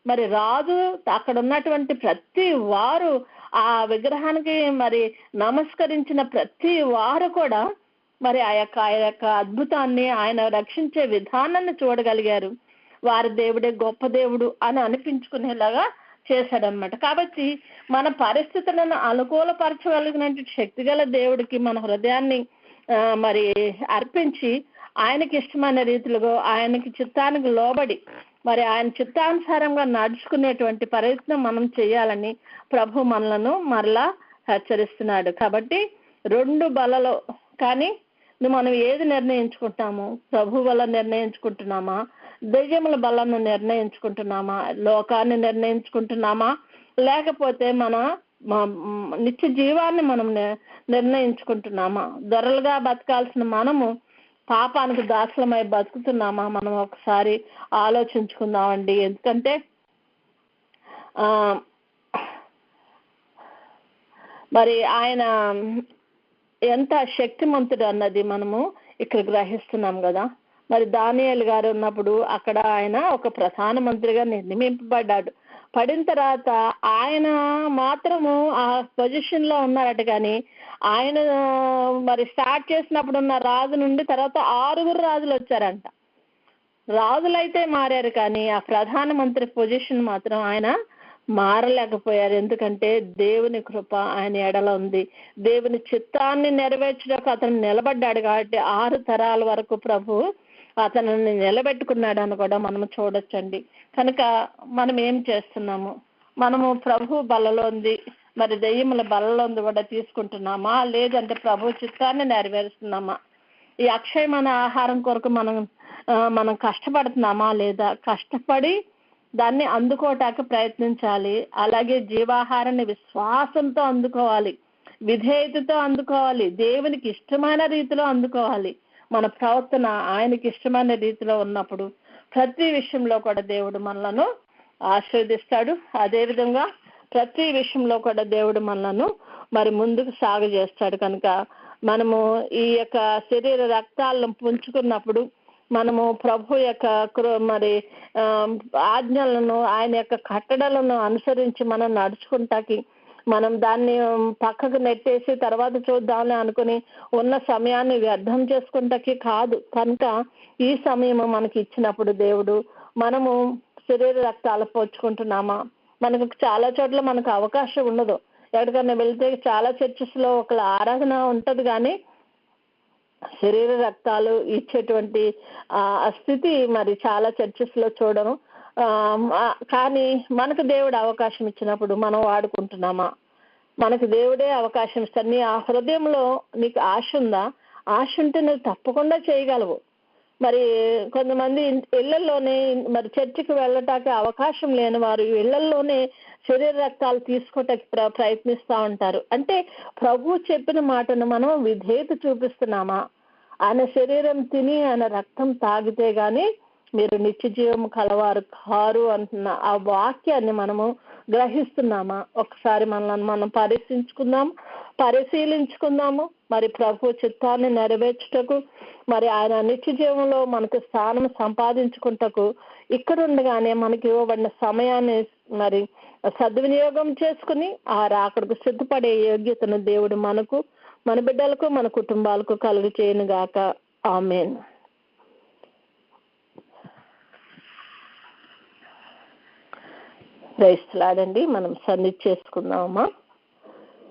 మరి రాజు అక్కడ ఉన్నటువంటి ప్రతి వారు ఆ విగ్రహానికి మరి నమస్కరించిన ప్రతి వారు కూడా మరి ఆ యొక్క అద్భుతాన్ని, ఆయన రక్షించే విధానాన్ని చూడగలిగారు. వారి దేవుడే గొప్ప దేవుడు అని అనిపించుకునేలాగా చేశాడనమాట. కాబట్టి మన పరిస్థితులను అనుకూలపరచగలిగిన శక్తి గల దేవుడికి మన హృదయాన్ని మరి అర్పించి ఆయనకి ఇష్టమైన రీతిలో ఆయనకి చిత్తానికి లోబడి మరి ఆయన చిత్తానుసారంగా నడుచుకునేటువంటి ప్రయత్నం మనం చేయాలని ప్రభు మనలను మరలా హెచ్చరిస్తున్నాడు. కాబట్టి 2 బలలో కానీ మనం ఏది నిర్ణయించుకుంటాము? ప్రభు వల్ల నిర్ణయించుకుంటున్నామా, దెయ్యముల బలను నిర్ణయించుకుంటున్నామా, లోకాన్ని నిర్ణయించుకుంటున్నామా, లేకపోతే మన నిత్య జీవాన్ని మనం నిర్ణయించుకుంటున్నామా? దొరలుగా బతకాల్సిన మనము పాపానికి దాసలమై బతుకుతున్నామా? మనం ఒకసారి ఆలోచించుకుందామండి. ఎందుకంటే మరి ఆయన ఎంత శక్తిమంతుడు అన్నది మనము ఇక్కడ గ్రహిస్తున్నాం కదా. మరి దానియేలు గారు ఉన్నప్పుడు అక్కడ ఆయన ఒక ప్రధానమంత్రిగా నియమింపబడ్డాడు. పడిన తర్వాత ఆయన మాత్రము ఆ పొజిషన్ లో ఉన్నారట, కానీ ఆయన మరి స్టార్ట్ చేసినప్పుడు ఉన్న రాజు నుండి తర్వాత 6 రాజులు వచ్చారంట. రాజులైతే మారారు, కానీ ఆ ప్రధానమంత్రి పొజిషన్ మాత్రం ఆయన మారలేకపోయారు. ఎందుకంటే దేవుని కృప ఆయన ఎడల ఉంది. దేవుని చిత్తాన్ని నెరవేర్చడానికి అతను నిలబడ్డాడు కాబట్టి 6 తరాల వరకు ప్రభు అతనిని నిలబెట్టుకున్నాడు అని కూడా మనం చూడొచ్చండి. కనుక మనం ఏం చేస్తున్నాము? మనము ప్రభు బలలో ఉంది, మరి దెయ్యముల బలలో ఉంది కూడా తీసుకుంటున్నామా, లేదంటే ప్రభు చిత్తాన్ని నెరవేరుస్తున్నామా? ఈ అక్షయమైన ఆహారం కొరకు మనం కష్టపడుతున్నామా లేదా? కష్టపడి దాన్ని అందుకోవటానికి ప్రయత్నించాలి. అలాగే జీవాహారాన్ని విశ్వాసంతో అందుకోవాలి, విధేయతతో అందుకోవాలి, దేవునికి ఇష్టమైన రీతిలో అందుకోవాలి. మన ప్రవర్తన ఆయనకి ఇష్టమైన రీతిలో ఉన్నప్పుడు ప్రతి విషయంలో కూడా దేవుడు మనలను ఆశీర్వదిస్తాడు. అదేవిధంగా ప్రతి విషయంలో కూడా దేవుడు మనలను మరి ముందుకు సాగు చేస్తాడు. కనుక మనము ఈ యొక్క శరీర రక్తాలను పుంజుకున్నప్పుడు మనము ప్రభు యొక్క మరి ఆజ్ఞలను, ఆయన యొక్క కట్టడలను అనుసరించి మనం నడుచుకుంటాకి, మనం దాన్ని పక్కకు నెట్టేసి తర్వాత చూద్దామని అనుకుని ఉన్న సమయాన్ని వ్యర్థం చేసుకుంటాకి కాదు. కనుక ఈ సమయము మనకి ఇచ్చినప్పుడు దేవుడు, మనము శరీర రక్తాలు పోర్చుకుంటున్నామా? మనకు చాలా చోట్ల మనకు అవకాశం ఉండదు. ఎక్కడికైనా వెళ్తే చాలా చర్చెస్ లో ఒక ఆరాధన ఉంటది, కానీ శరీర రక్తాలు ఇచ్చేటువంటి ఆ స్థితి మరి చాలా చర్చెస్ లో చూడను. కానీ మనకు దేవుడు అవకాశం ఇచ్చినప్పుడు మనం వాడుకుంటున్నామా? మనకు దేవుడే అవకాశం ఇస్తాడు. నీ ఆ హృదయంలో నీకు ఆశ ఉందా? ఆశ ఉంటే నువ్వు తప్పకుండా చేయగలవు. మరి కొంతమంది ఇళ్లలోనే మరి చర్చికి వెళ్ళటానికి అవకాశం లేని వారు ఇళ్లలోనే శరీర రక్తాలు తీసుకోవటానికి ప్రయత్నిస్తూ ఉంటారు. అంటే ప్రభు చెప్పిన మాటను మనం విధేయత చూపిస్తున్నామా? ఆయన శరీరం తిని ఆయన రక్తం తాగితే గాని మీరు నిత్య జీవం కలవారు కారు అంటున్న ఆ వాక్యాన్ని మనము గ్రహిస్తున్నామా? ఒకసారి మనల్ని మనం పరిశీలించుకుందాము. మరి ప్రభు చిత్తాన్ని నెరవేర్చుటకు, మరి ఆయన నిత్య జీవంలో మనకు స్థానం సంపాదించుకుంటకు ఇక్కడుండగానే మనకి ఇవ్వబడిన సమయాన్ని మరి సద్వినియోగం చేసుకుని ఆ రాకడకు సిద్ధపడే యోగ్యతను దేవుడు మనకు, మన బిడ్డలకు, మన కుటుంబాలకు కలుగు చేయను గాక. ఆమేన్. క్రైస్తలాడండి, మనం సన్నిధి చేసుకుందామా?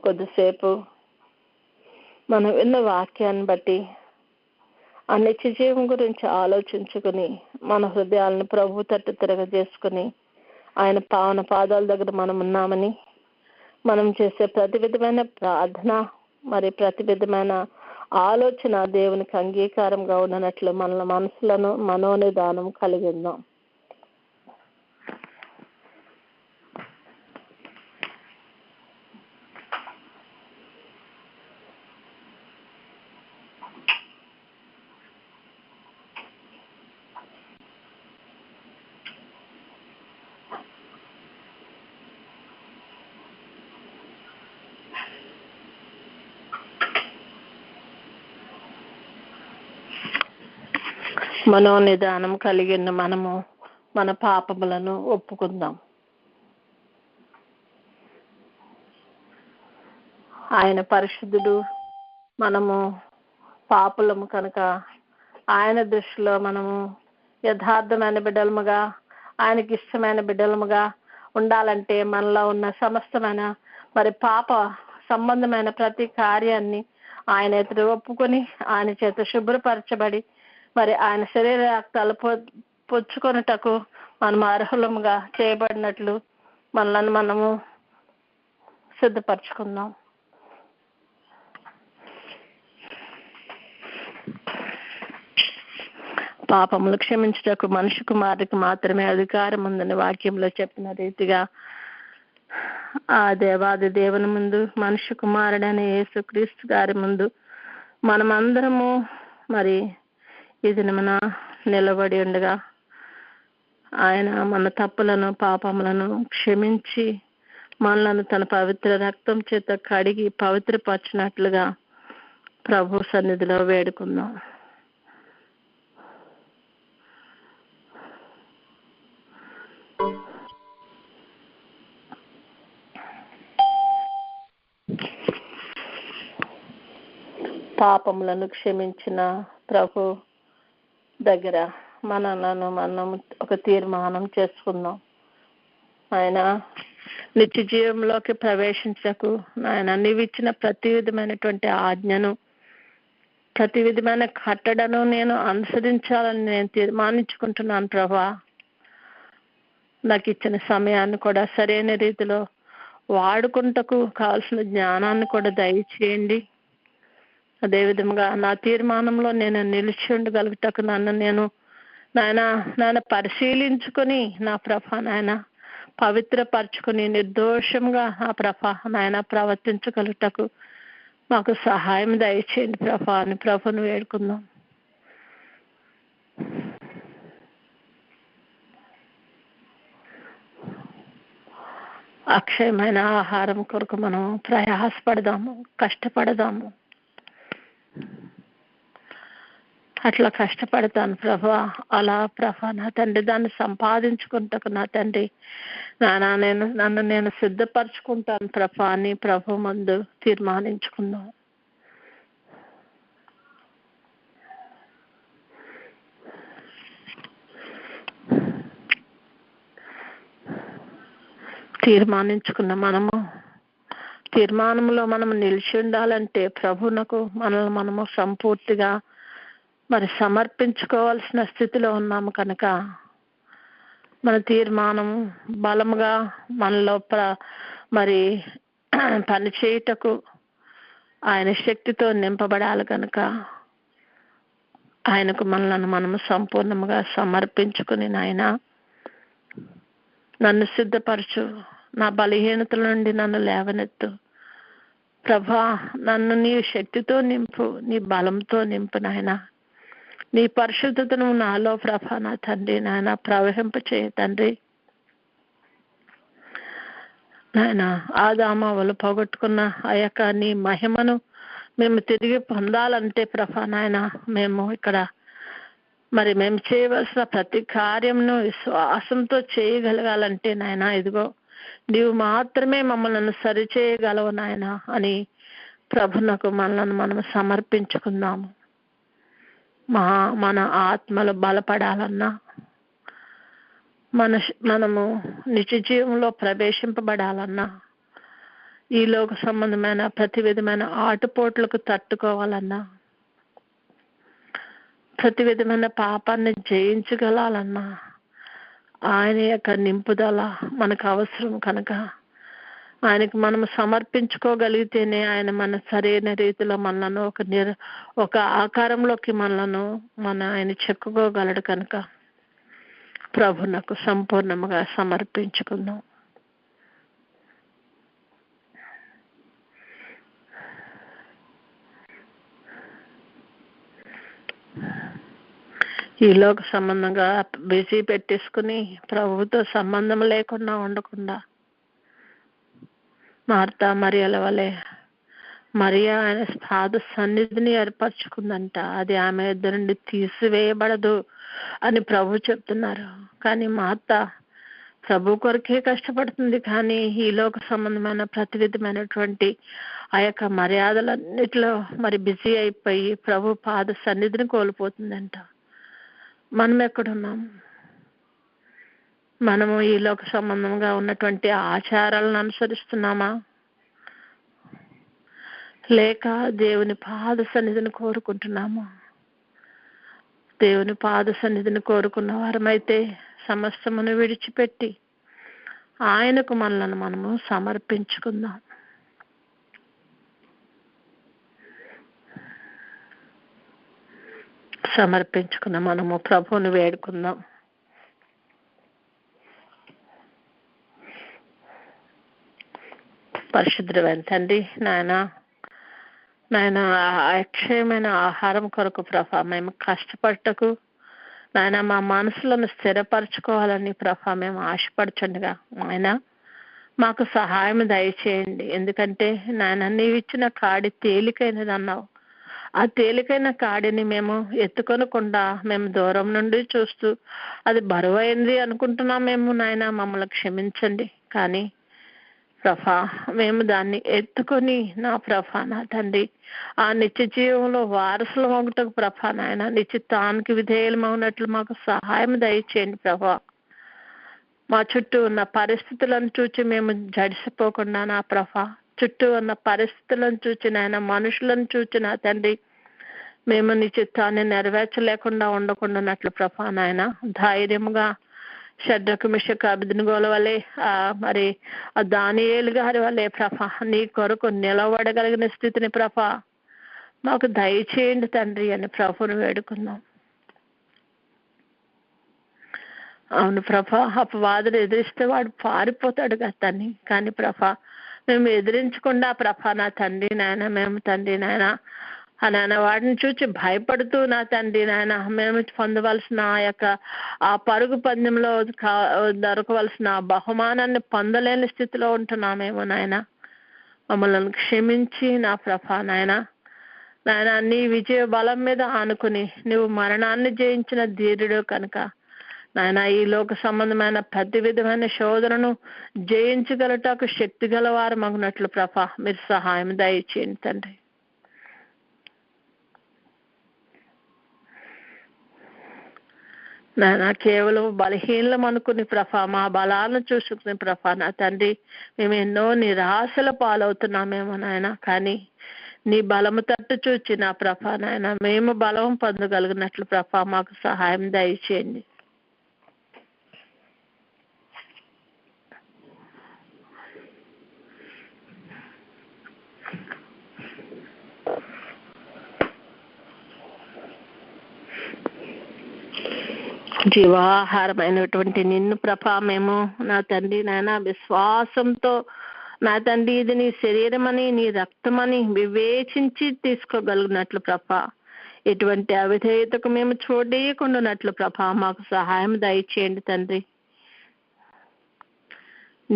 కొద్దిసేపు మనం విన్న వాక్యాన్ని బట్టి ఆ నిత్య జీవం గురించి ఆలోచించుకుని మన హృదయాలను ప్రభు తట్టు తిరగజేసుకుని ఆయన పావన పాదాల దగ్గర మనం ఉన్నామని, మనం చేసే ప్రతి విధమైన ప్రార్థన, మరి ప్రతి విధమైన ఆలోచన దేవునికి అంగీకారంగా ఉండనట్లు మన మనసులను మనోనిదానం కలిగిందాం. మనోనిదానం కలిగిన మనము మన పాపములను ఒప్పుకుందాం. ఆయన పరిశుద్ధుడు, మనము పాపులము కనుక ఆయన దృష్టిలో మనము యథార్థమైన బిడ్డలముగా, ఆయనకి ఇష్టమైన బిడ్డలముగా ఉండాలంటే మనలో ఉన్న సమస్తమైన మరి పాప సంబంధమైన ప్రతి కార్యాన్ని ఆయన ఎదురు ఒప్పుకొని ఆయన చేత శుభ్రపరచబడి మరి ఆయన శరీర రక్తాలు పుచ్చుకొనుటకు మనం అర్హులముగా చేయబడినట్లు మనల్ని మనము సిద్ధపరచుకుందాం. పాపములు క్షమించుటకు మనిషి కుమారుడికి మాత్రమే అధికారం ఉందని వాక్యంలో చెప్పిన రీతిగా ఆ దేవాది దేవుని ముందు, మనిషి కుమారుడైన యేసుక్రీస్తు గారి ముందు మనమందరము మరి ఇది మన నిలబడి ఉండగా ఆయన మన తప్పులను, పాపములను క్షమించి మనలను తన పవిత్ర రక్తం చేత కడిగి పవిత్రపరచినట్లుగా ప్రభు సన్నిధిలో వేడుకుందాం. పాపములను క్షమించిన ప్రభు దగ్గర మనం ఒక తీర్మానం చేసుకుందాం. ఆయన నిత్య జీవంలోకి ప్రవేశించకు నాయన నీవు ఇచ్చిన ప్రతి విధమైనటువంటి ఆజ్ఞను, ప్రతి విధమైన కట్టడను నేను అనుసరించాలని నేను తీర్మానించుకుంటున్నాను ప్రభా. నాకు ఇచ్చిన సమయాన్ని కూడా సరైన రీతిలో వాడుకుంటకు కావాల్సిన జ్ఞానాన్ని కూడా దయచేయండి. అదేవిధంగా నా తీర్మానంలో నేను నిలిచి ఉండగలుగుటకు నాయన పరిశీలించుకొని నా ప్రభా నాయన పవిత్రపరచుకొని నిర్దోషంగా ఆ ప్రభా నాయన ప్రవర్తించగలుగుటకు మాకు సహాయం దయచేయండి ప్రభా అని ప్రభుని వేడుకుందాం. అక్షయమైన ఆహారం కొరకు మనం ప్రయాసపడదాము, కష్టపడదాము. అట్లా కష్టపడతాను ప్రభా. అలా ప్రభా నా తండ్రి దాన్ని సంపాదించుకుంటకు నా తండ్రి నన్ను నేను సిద్ధపరచుకుంటాను ప్రభా అని ప్రభు ముందు తీర్మానించుకుందాం. తీర్మానించుకున్న తీర్మానంలో మనము నిలిచి ఉండాలంటే ప్రభునకు మనము సంపూర్తిగా సమర్పించుకోవాల్సిన స్థితిలో ఉన్నాము కనుక మన తీర్మానం బలముగా మనలో పని చేయుటకు ఆయన శక్తితో నింపబడాలి కనుక ఆయనకు మనము సంపూర్ణంగా సమర్పించుకుని నాయన నన్ను సిద్ధపరచు, నా బలహీనతల నుండి నన్ను లేవనెత్తు ప్రభా. నన్ను నీ శక్తితో నింపు, నీ బలంతో నింపు నాయన. నీ పరిశుద్ధతను నాలో ప్రభా నా తండ్రి నాయన ప్రవహింప చేయ తండ్రి. నాయన ఆదామవలు పోగొట్టుకున్న ఆ యొక్క నీ మహిమను మేము తిరిగి పొందాలంటే ప్రభా నాయన మేము ఇక్కడ మేము చేయవలసిన ప్రతి కార్యంను విశ్వాసంతో చేయగలగాలంటే నాయన ఇదిగో నీవు మాత్రమే మమ్మల్ని సరిచేయగలవు నాయన అని ప్రభునకు మనము సమర్పించుకుందాము. మన ఆత్మలు బలపడాలన్నా, మనము నిత్య జీవంలో ప్రవేశింపబడాలన్నా, ఈ లోక సంబంధమైన ప్రతి విధమైన ఆటుపోట్లకు తట్టుకోవాలన్నా, ప్రతి విధమైన పాపాన్ని జయించగలాలన్నా ఆయన యొక్క నింపుదల మనకు అవసరం కనుక ఆయనకు మనము సమర్పించుకోగలిగితేనే ఆయన మన సరైన రీతిలో మనలను ఒక ఆకారంలోకి ఆయన చెక్కుకోగలడు కనుక ప్రభునకు సంపూర్ణంగా సమర్పించుకుందాం. ఈ లోక సంబంధంగా బిజీ పెట్టేసుకుని ప్రభుతో సంబంధం లేకుండా ఉండకుండా మార్తా మరియల వలె మరియా ఆయన పాద సన్నిధిని ఏర్పరచుకుందంట. అది ఆమె ఇద్దరి నుండి తీసివేయబడదు అని ప్రభు చెప్తున్నారు. కానీ మార్తా ప్రభు కొరకే కష్టపడుతుంది, కానీ ఈ లోక సంబంధమైన ప్రతి విధమైనటువంటి ఆ యొక్క మర్యాదలన్నిటిలో బిజీ అయిపోయి ప్రభు పాద సన్నిధిని కోల్పోతుందంట. మనం ఎక్కడున్నాం? మనము ఈ లోక సంబంధంగా ఉన్నటువంటి ఆచారాలను అనుసరిస్తున్నామా, లేక దేవుని పాద సన్నిధిని కోరుకుంటున్నామా? దేవుని పాద సన్నిధిని కోరుకున్న వారమైతే సమస్తమును విడిచిపెట్టి ఆయనకు మనము సమర్పించుకుందాం. సమర్పించుకున్న మనము ప్రభువుని వేడుకుందాం. పరిశుద్ధుడైన తండ్రి నాయన అక్షయమైన ఆహారం కొరకు ప్రభా మేము కష్టపడటకు నాయన మా మనసులను స్థిరపరచుకోవాలని ప్రభా మేము ఆశపడుచుండగా ఆయన మాకు సహాయం దయచేయండి. ఎందుకంటే నాయన నీవిచ్చిన కాడి తేలికైనది అన్నావు. ఆ తేలికైన కాడిని మేము ఎత్తుకొనకుండా మేము దూరం నుండి చూస్తూ అది బరువైంది అనుకుంటున్నాం. మేము నాయన మమ్మల్ని క్షమించండి. కానీ ప్రభా మేము దాన్ని ఎత్తుకొని నా ప్రభా నా తండ్రి ఆ నిత్య జీవంలో వారసులు ఒకటకు ప్రభా నాయన నిశ్చితానికి విధేయులమవునట్లు మాకు సహాయం దయచేయండి ప్రభా. మా చుట్టూ ఉన్న పరిస్థితులను చూచి మేము జడిసిపోకుండా నా ప్రభా, చుట్టూ ఉన్న పరిస్థితులను చూచి నాయన మనుషులను చూచి నా తండ్రి మేము నీ చిత్తాన్ని నెరవేర్చలేకుండా ఉండకుండానట్లు ప్రభా నాయన ధైర్యముగా షడ్రకు మిషకు అబేద్నెగోల వలె మరి దానియేలు గారి వలె ప్రభా నీ కొరకు నిలబడగలిగిన స్థితిని ప్రభా మాకు దయచేయండి తండ్రి అని ప్రభువును వేడుకున్నాం. అవును ప్రభా, అపవాదులు ఎదిరిస్తే వాడు పారిపోతాడు కదా తండ్రి, కానీ ప్రభా మేము ఎదిరించకుండా ప్రభా నా తండ్రి నాయన మేము తండ్రి నాయన ఆ నాయన వాడిని చూచి భయపడుతూ నా తండ్రి నాయన మేము పొందవలసిన ఆ యొక్క ఆ పరుగు పందెంలో దొరకవలసిన బహుమానాన్ని పొందలేని స్థితిలో ఉంటున్నామేమో నాయన. మమ్మల్ని క్షమించి నా ప్రభా నాయన నాయన నీ విజయ బలం మీద ఆనుకుని నువ్వు మరణాన్ని జయించిన ధీరుడు కనుక నాయన ఈ లోక సంబంధమైన ప్రతి విధమైన శోధనను జయించగలటకు శక్తి గలవారు మగునట్లు ప్రభా మీరు సహాయం దయచేయండి తండ్రి. నాయన కేవలం బలహీనం అనుకుని ప్రభా మా బలాలను చూసుకుని ప్రభా నా తండ్రి మేము ఎన్నో నిరాశల పాలవుతున్నామేమో నాయన, కానీ నీ బలము తట్టు చూచి నా ప్రభా నాయన మేము బలం పొందగలిగినట్లు ప్రభా మాకు సహాయం దయచేయండి. జీవాహారమైనటువంటి నిన్ను ప్రభా మేము నా తండ్రి నాయన విశ్వాసంతో నా తండ్రి ఇది నీ శరీరం అని నీ రక్తమని వివేచించి తీసుకోగలిగినట్లు ప్రభా ఎటువంటి అవిధేయతకు మేము చూడకుండానట్లు ప్రభా మాకు సహాయం దయచేయండి తండ్రి.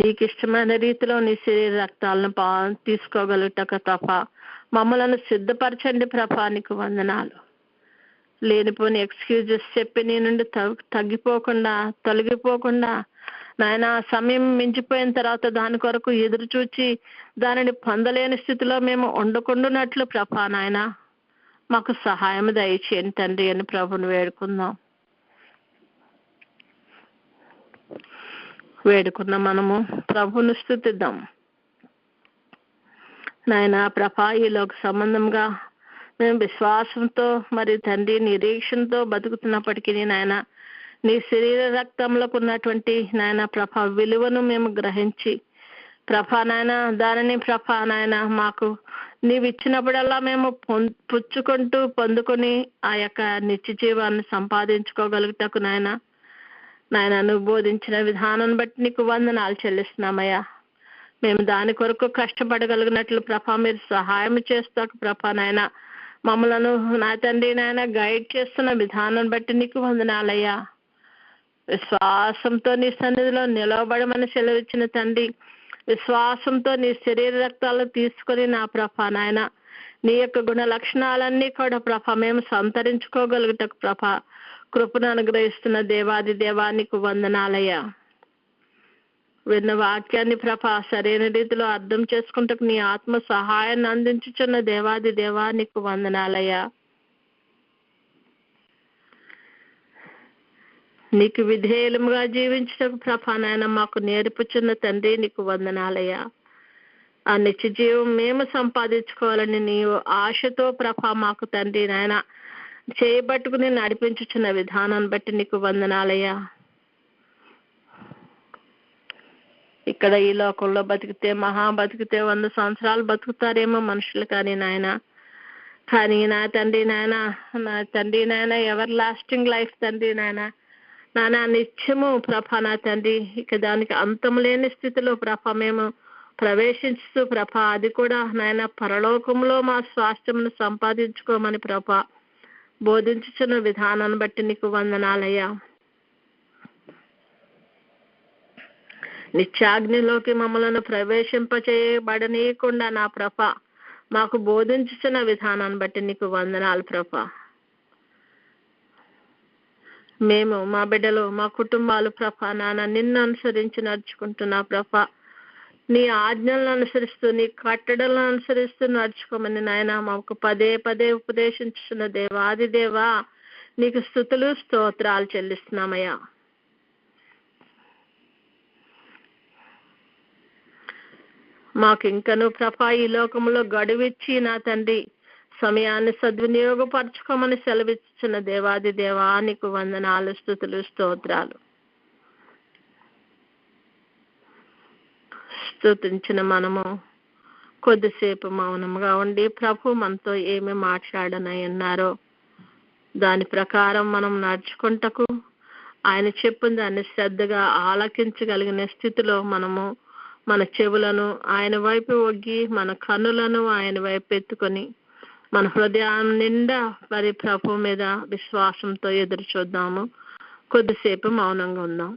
నీకు ఇష్టమైన రీతిలో నీ శరీర రక్తాలను తీసుకోగలుగుటక ప్రభా మమ్మలను సిద్ధపరచండి ప్రభా. నీకు వందనాలు. లేనిపోని ఎక్స్క్యూజెస్ చెప్పి నీ నుండి తగ్గిపోకుండా తొలగిపోకుండా నాయన సమయం మించిపోయిన తర్వాత దాని కొరకు ఎదురు చూచి దానిని పొందలేని స్థితిలో మేము ఉండకుండానట్లు ప్రభా నాయన మాకు సహాయం దయచేయండి తండ్రి అని ప్రభుని వేడుకున్న మనము ప్రభుని స్తుతిద్దాం. నాయన ప్రభా ఈ లోక సంబంధంగా మేము విశ్వాసంతో మరి తండ్రి నిరీక్షణతో బతుకుతున్నప్పటికీ నాయన నీ శరీర రక్తంలో ఉన్నటువంటి నాయన ప్రభా విలువను మేము గ్రహించి ప్రభా నాయన దానిని ప్రభా నాయన మాకు నీవు ఇచ్చినప్పుడల్లా మేము పుచ్చుకుంటూ పొందుకొని ఆ యొక్క నిత్య జీవాన్ని సంపాదించుకోగలుగుటకు నాయన నువ్వు బోధించిన విధానం బట్టి నీకు వందనాలు చెల్లిస్తున్నామయ్యా. మేము దాని కొరకు కష్టపడగలిగినట్లు ప్రభా మీరు సహాయం చేస్తాకు ప్రభా నాయన మమ్మలను నా తండ్రి నాయన గైడ్ చేస్తున్న విధానం బట్టి నీకు వందనాలయ్యా. విశ్వాసంతో నీ సన్నిధిలో నిలవబడమని సెలవిచ్చిన తండ్రి విశ్వాసంతో నీ శరీర రక్తాలు తీసుకొని నా ప్రభా నాయన నీ యొక్క గుణ లక్షణాలన్నీ కూడా ప్రభా మేము సంతరించుకోగలుగుటకు ప్రభా కృపను అనుగ్రహిస్తున్న దేవాది దేవానికి వందనాలయ్యా. విన్న వాక్యాన్ని ప్రభా సరైన రీతిలో అర్థం చేసుకుంటకు నీ ఆత్మ సహాయాన్ని అందించుచున్న దేవాది దేవానికి వందనాలయ్యా. నీకు విధేయులుగా జీవించటకు ప్రభా నాయన మాకు నేర్పుచున్న తండ్రి నీకు వందనాలయ్యా. ఆ నిత్య జీవం మేము సంపాదించుకోవాలని నీవు ఆశతో ప్రభా మాకు తండ్రి నాయన చేయబట్టుకుని నడిపించుచున్న విధానాన్ని బట్టి నీకు వందనాలయ్యా. ఇక్కడ ఈ లోకంలో బతికితే బతికితే 100 సంవత్సరాలు బతుకుతారేమో మనుషులు, కానీ నాయన నా తండ్రి నాయన ఎవర్ లాస్టింగ్ లైఫ్ తండ్రి నాయన నిత్యము ప్రభా నా తండ్రి ఇక దానికి అంతం లేని స్థితిలో ప్రభా మేము ప్రవేశిస్తూ ప్రభా అది కూడా నాయన పరలోకంలో మా స్వాస్థ్యమును సంపాదించుకోమని ప్రభా బోధించుచున్న విధానాన్ని బట్టి నీకు వందనాలయ్యా. నిత్యాగ్నిలోకి మమ్మలను ప్రవేశింపచేయబడనీయకుండా నా ప్రభా మాకు బోధించుచున్న విధానాన్ని బట్టి నీకు వందనాలు ప్రభా. మేము మా బిడ్డలు మా కుటుంబాలు ప్రభా నాన్న నిన్ను అనుసరించి నడుచుకుంటున్నా ప్రభా నీ ఆజ్ఞలను అనుసరిస్తూ నీ కట్టడలను అనుసరిస్తూ నడుచుకోమని నాయన మాకు పదే పదే ఉపదేశించున్న దేవాది దేవా నీకు స్తుతులు స్తోత్రాలు చెల్లిస్తున్నామయ్యా. మాకు ఇంకను ప్రభా ఈ లోకంలో గడువిచ్చి నా తండ్రి సమయాన్ని సద్వినియోగపరచుకోమని సెలవిచ్చిన దేవాది దేవా నీకు వందనాలు, స్తుతులు, స్తోత్రాలు. స్తుతించిన మనము కొద్దిసేపు మౌనంగా ఉండి ప్రభు మనతో ఏమి మాట్లాడనై ఉన్నారో దాని ప్రకారం మనం నడుచుకుంటకు ఆయన చెప్పిన దాన్ని శ్రద్ధగా ఆలకించగలిగిన స్థితిలో మనము మన చెవులను ఆయన వైపు ఒగ్గి మన కన్నులను ఆయన వైపు ఎత్తుకొని మన హృదయం నిండా మరి ప్రభు మీద విశ్వాసంతో ఎదురు చూద్దాము. కొద్దిసేపు మౌనంగా ఉందాం.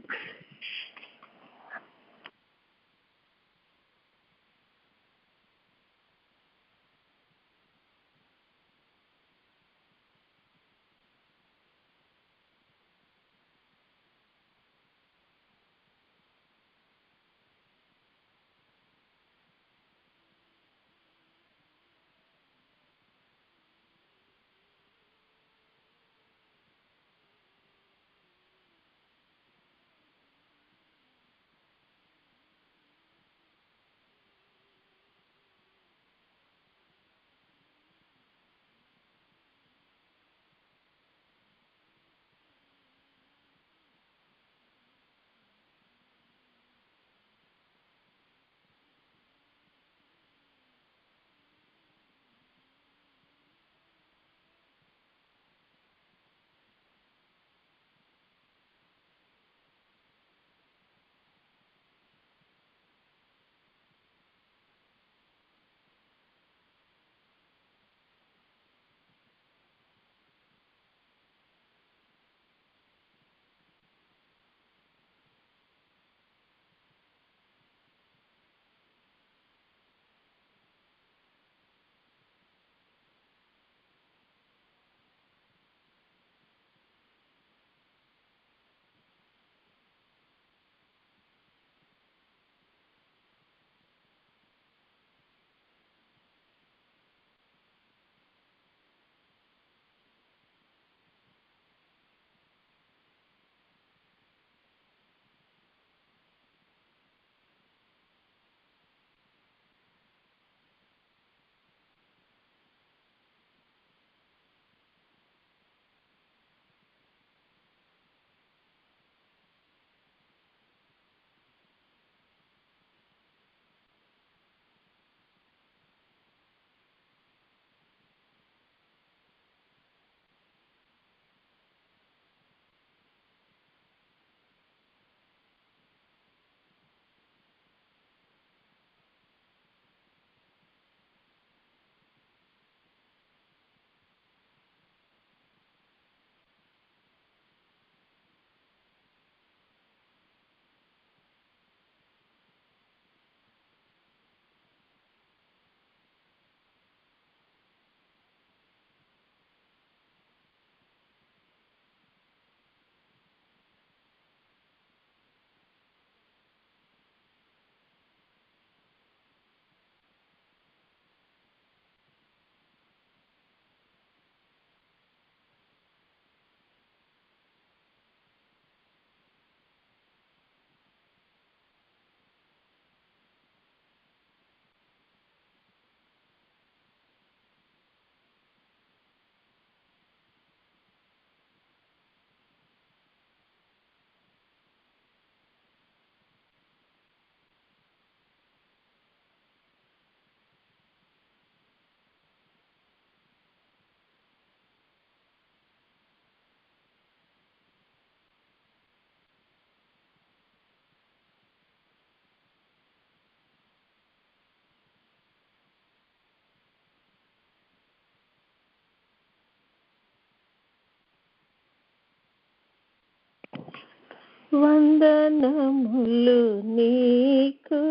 వందనములు నీకు,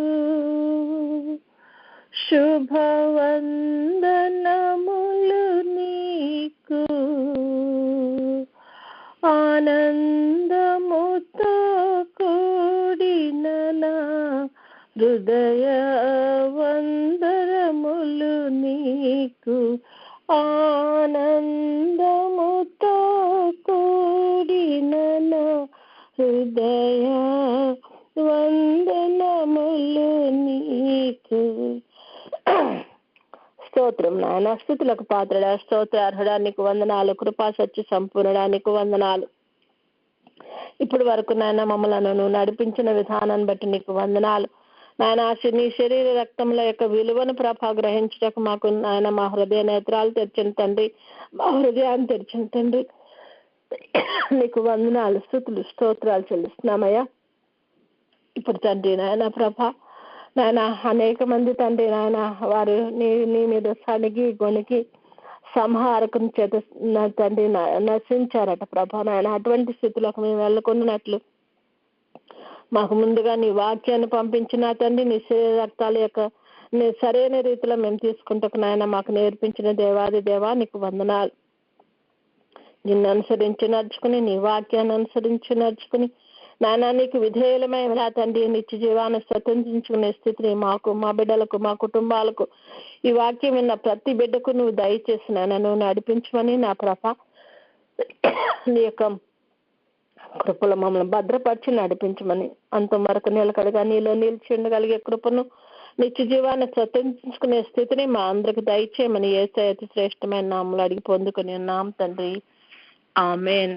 శుభవందనములు నీకు, ఆనందముతో కూడిన నా హృదయ వందనములు నీకు ఆనందముతో కూడిన నా హృదయ వందనములు నీకు. స్తోత్రం నాయన, స్తుతులకు పాత్రడా, స్తోత్రార్హుడా నీకు వందనాలు, కృపా సత్య సంపూర్ణుడా నీకు వందనాలు. ఇప్పుడు వరకు నాయన మమ్మలను నువ్వు నడిపించిన విధానాన్ని బట్టి నీకు వందనాలు నాయన. నీ శరీర రక్తముల యొక్క విలువను ప్రభా గ్రహించటకు మాకు నాయన మా హృదయ నేత్రాలు తెరిచిన తండ్రి, మా హృదయాన్ని తెరిచిన తండ్రి నీకు వందనాలు, స్తుతులు స్తోత్రాలు చెల్లిస్తున్నామయ్యా. ఇప్పుడు తండ్రి నాయన ప్రభా నాయన అనేక మంది తండ్రి నాయన వారు నీ మీద సనిగి గొనికి సంహారకం చేత తండ్రి నశించారట ప్రభా నాయన. అటువంటి స్థితిలోకి మేము వెళ్ళకున్నట్లు మాకు ముందుగా నీ వాక్యాన్ని పంపించిన తండ్రి, నీ శరీర రక్తాల యొక్క నీ సరైన రీతిలో మేము తీసుకుంటకు నాయన మాకు నేర్పించిన దేవాది దేవా నీకు వందనాలు. నిన్ను అనుసరించి నడుచుకుని, నీ వాక్యాన్ని అనుసరించి నడుచుకుని నాయన నీకు విధేయులమైన తండ్రి నిత్య జీవాన్ని స్వతంత్రించుకునే స్థితిని మాకు, మా బిడ్డలకు, మా కుటుంబాలకు, ఈ వాక్యం విన్న ప్రతి బిడ్డకు నువ్వు దయచేసి నాయన నువ్వు నడిపించమని నా ప్రభ నీ యొక్క కృపలో మమ్మల్ని భద్రపరిచి నడిపించమని, అంతం వరకు నిలకడగా నీలో నిలిచి ఉండగలిగే కృపను, నిత్య జీవాన్ని స్వతంత్రించుకునే స్థితిని మా అందరికి దయచేయమని యేసయ్య అతి శ్రేష్టమైన నామములో అడిగి పొందుకుని ఉన్నాం తండ్రి. ఆమేన్.